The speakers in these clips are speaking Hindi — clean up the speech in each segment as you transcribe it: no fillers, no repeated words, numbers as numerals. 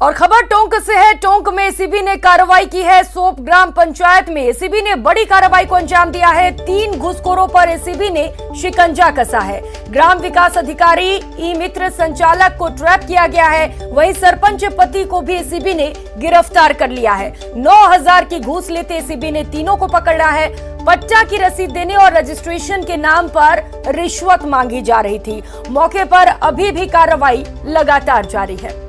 और खबर टोंक से है। टोंक में एसीबी ने कार्रवाई की है। सोप ग्राम पंचायत में एसीबी ने बड़ी कार्रवाई को अंजाम दिया है। 3 घुसखोरों पर एसीबी ने शिकंजा कसा है। ग्राम विकास अधिकारी ई मित्र संचालक को ट्रैप किया गया है। वहीं सरपंच पति को भी एसीबी ने गिरफ्तार कर लिया है। 9,000 की घूस लेते एसीबी ने तीनों को पकड़ा है। पट्टा की रसीद देने और रजिस्ट्रेशन के नाम पर रिश्वत मांगी जा रही थी। मौके पर अभी भी कार्रवाई लगातार जारी है।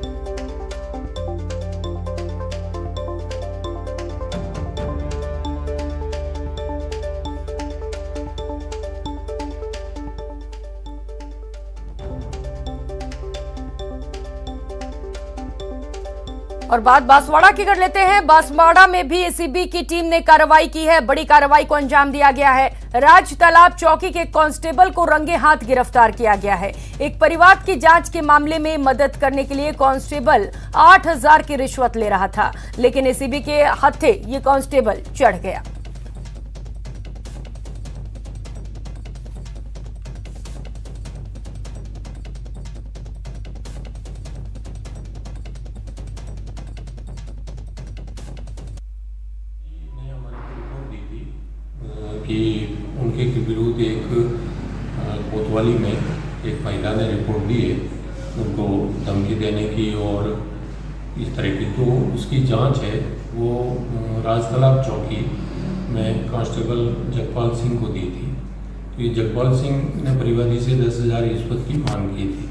और बात बांसवाड़ा की कर लेते हैं। बांसवाड़ा में भी एसीबी की टीम ने कार्रवाई की है। बड़ी कार्रवाई को अंजाम दिया गया है। राज तालाब चौकी के कांस्टेबल को रंगे हाथ गिरफ्तार किया गया है। एक परिवार की जांच के मामले में मदद करने के लिए कांस्टेबल 8,000 की रिश्वत ले रहा था, लेकिन एसीबी के हत्थे ये कांस्टेबल चढ़ गया। कि उनके विरुद्ध एक कोतवाली में एक महिला ने रिपोर्ट दी है उनको धमकी देने की और इस तरह की, तो उसकी जांच है वो राजतालाब चौकी में कांस्टेबल जगपाल सिंह को दी थी। तो ये जगपाल सिंह ने परिवादी से 10,000 रिश्वत की मांग की थी।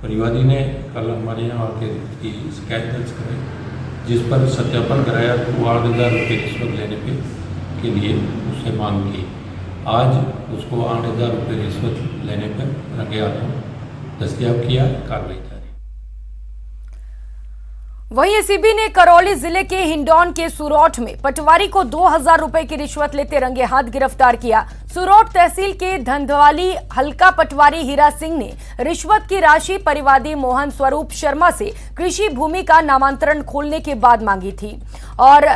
परिवादी ने कल हमारे यहाँ आके की शिकायत दर्ज कराई, जिस पर सत्यापन कराया तो वो 8,000 रुपये रिश्वत लेने के लिए उससे मांग की। आज उसको 8,000 रुपये रिश्वत लेने पर रंगे हाथों दस्तयाब किया। कार्रवाई जारी। वहीं एसीबी ने करौली जिले के हिंडौन के सुरौठ में पटवारी को 2,000 रुपए की रिश्वत लेते रंगे हाथ गिरफ्तार किया। सुरौठ तहसील के धंधवाली हल्का पटवारी हीरा सिंह ने रिश्वत की राशि परिवादी मोहन स्वरूप शर्मा से कृषि भूमि का नामांतरण खोलने के बाद मांगी थी और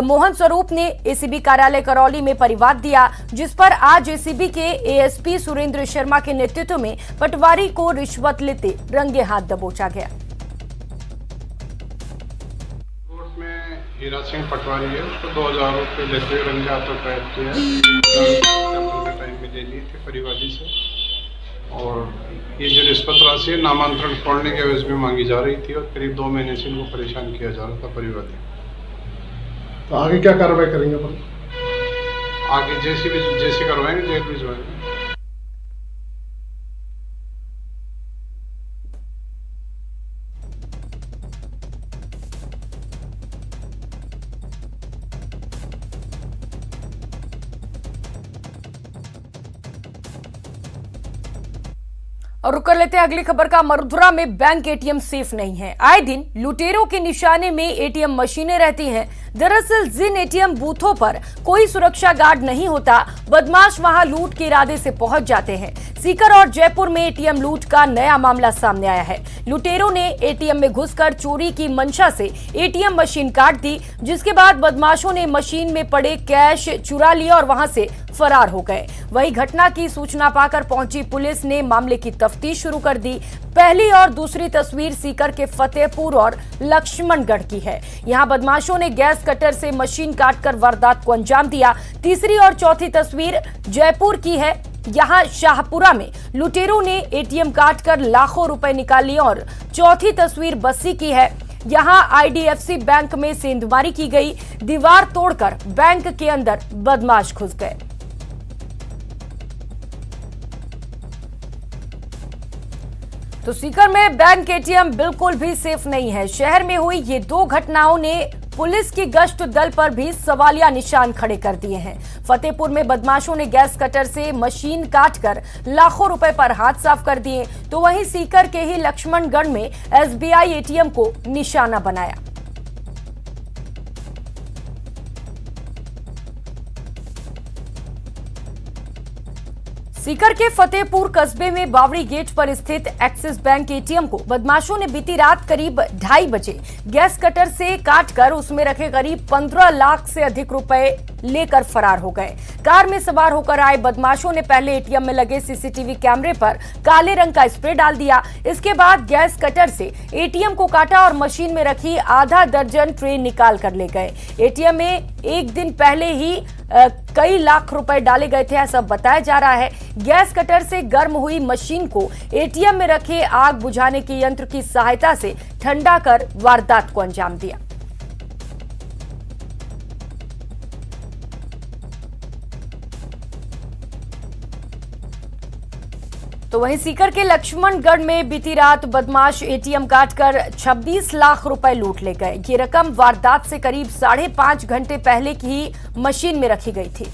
मोहन स्वरूप ने एसीबी कार्यालय करौली में परिवाद दिया, जिस पर आज एसीबी के एएसपी सुरेंद्र शर्मा के नेतृत्व में पटवारी को रिश्वत लेते रंगे हाथ दबोचा गया। कोर्ट में हीरा सिंह पटवारी है, उसको 2,000 रुपये लेते हुए रंगे हाथों ट्रैप किया। टाइम में देनी थी परिवादी से, और ये जो रिश्वत राशि है नामांतरण खोलने के एवज में मांगी जा रही थी और करीब 2 महीने से इनको परेशान किया जा रहा था परिवादी। तो आगे क्या कार्रवाई करेंगे? आगे जैसे करवाएंगे, जेल भिजवाएंगे। और रुक कर लेते हैं अगली खबर का। मरुधरा में बैंक एटीएम सेफ नहीं है। आए दिन लुटेरों के निशाने में एटीएम मशीनें रहती हैं। दरअसल जिन एटीएम बूथों पर कोई सुरक्षा गार्ड नहीं होता, बदमाश वहां लूट के इरादे से पहुंच जाते हैं। सीकर और जयपुर में एटीएम लूट का नया मामला सामने आया है। लुटेरों ने एटीएम में घुसकर चोरी की मंशा से एटीएम मशीन काट दी, जिसके बाद बदमाशों ने मशीन में पड़े कैश चुरा लिया और वहां से फरार हो गए। वहीं घटना की सूचना पाकर पहुंची पुलिस ने मामले की तफ्तीश शुरू कर दी। पहली और दूसरी तस्वीर सीकर के फतेहपुर और लक्ष्मणगढ़ की है। यहां बदमाशों ने गैस कटर से मशीन काटकर वारदात को अंजाम दिया। तीसरी और चौथी तस्वीर जयपुर की है। यहां शाहपुरा में लुटेरों ने एटीएम काटकर लाखों रुपए निकाल लिए और चौथी तस्वीर बस्सी की है। यहां आईडीएफसी बैंक में सेंधमारी की गई। दीवार तोड़कर बैंक के अंदर बदमाश घुस गए। तो सीकर में बैंक एटीएम बिल्कुल भी सेफ नहीं है। शहर में हुई ये 2 घटनाओं ने पुलिस की गश्त दल पर भी सवालिया निशान खड़े कर दिए हैं। फतेहपुर में बदमाशों ने गैस कटर से मशीन काटकर लाखों रुपए पर हाथ साफ कर दिए, तो वहीं सीकर के ही लक्ष्मणगढ़ में एसबीआई एटीएम को निशाना बनाया। सीकर के फतेहपुर कस्बे में बावड़ी गेट पर स्थित एक्सिस बैंक एटीएम को बदमाशों ने बीती रात करीब 2:30 बजे गैस कटर से काटकर उसमें रखे करीब 15 लाख से अधिक रुपए लेकर फरार हो गए। कार में सवार होकर आए बदमाशों ने पहले एटीएम में लगे सीसीटीवी कैमरे पर काले रंग का स्प्रे डाल दिया। इसके बाद गैस कटर से एटीएम को काटा और मशीन में रखी आधा दर्जन ट्रे निकाल कर ले गए। एटीएम में एक दिन पहले ही कई लाख रुपए डाले गए थे, ऐसा बताया जा रहा है। गैस कटर से गर्म हुई मशीन को एटीएम में रखे आग बुझाने के यंत्र की सहायता से ठंडा कर वारदात को अंजाम दिया। तो वहीं सीकर के लक्ष्मणगढ़ में बीती रात बदमाश एटीएम काटकर 26 लाख रुपए लूट ले गए। ये रकम वारदात से करीब 5.5 घंटे पहले की ही मशीन में रखी गई थी।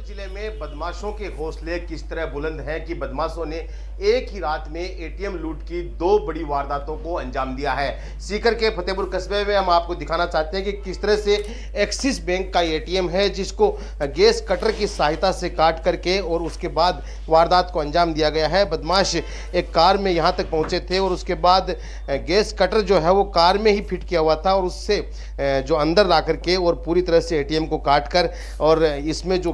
जिले में बदमाशों के हौसले किस तरह बुलंद हैं कि बदमाशों ने एक ही रात में एटीएम लूट की 2 बड़ी वारदातों को अंजाम दिया है। सीकर के फतेहपुर कस्बे में हम आपको दिखाना चाहते हैं कि किस तरह से एक्सिस बैंक का एटीएम है जिसको गैस कटर की सहायता से काट करके और उसके बाद वारदात को अंजाम दिया गया है। बदमाश एक कार में यहाँ तक पहुँचे थे और उसके बाद गैस कटर जो है वो कार में ही फिट किया हुआ था और उससे जो अंदर ला करके और पूरी तरह से एटीएम को काट कर और इसमें जो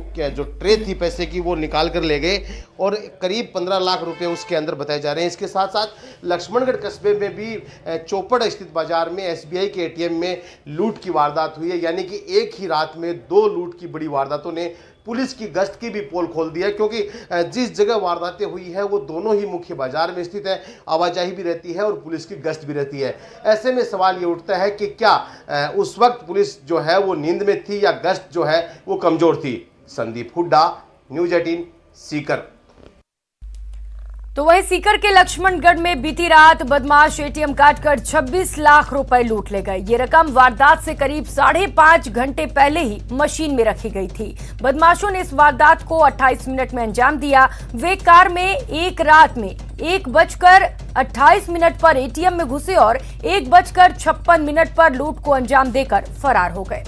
ट्रे थी पैसे की वो निकाल कर ले गए और करीब 15 लाख रुपए उसके अंदर बताए जा रहे हैं। इसके साथ साथ लक्ष्मणगढ़ कस्बे में भी चौपड़ स्थित बाजार में एसबीआई के एटीएम में लूट की वारदात हुई है। यानी कि एक ही रात में 2 लूट की बड़ी वारदातों ने पुलिस की गश्त की भी पोल खोल दिया, क्योंकि जिस जगह वारदातें हुई है वो दोनों ही मुख्य बाजार में स्थित है, आवाजाही भी रहती है और पुलिस की गश्त भी रहती है। ऐसे में सवाल ये उठता है कि क्या उस वक्त पुलिस जो है वो नींद में थी या गश्त जो है वो कमजोर थी। संदीप हुड्डा, न्यूज 18 सीकर। तो वहीं सीकर के लक्ष्मणगढ़ में बीती रात बदमाश एटीएम काटकर 26 लाख रुपए लूट ले गए। ये रकम वारदात से करीब 5.5 घंटे पहले ही मशीन में रखी गई थी। बदमाशों ने इस वारदात को 28 मिनट में अंजाम दिया। वे कार में एक रात में 1:28 पर एटीएम में घुसे और 1:56 पर लूट को अंजाम देकर फरार हो गए।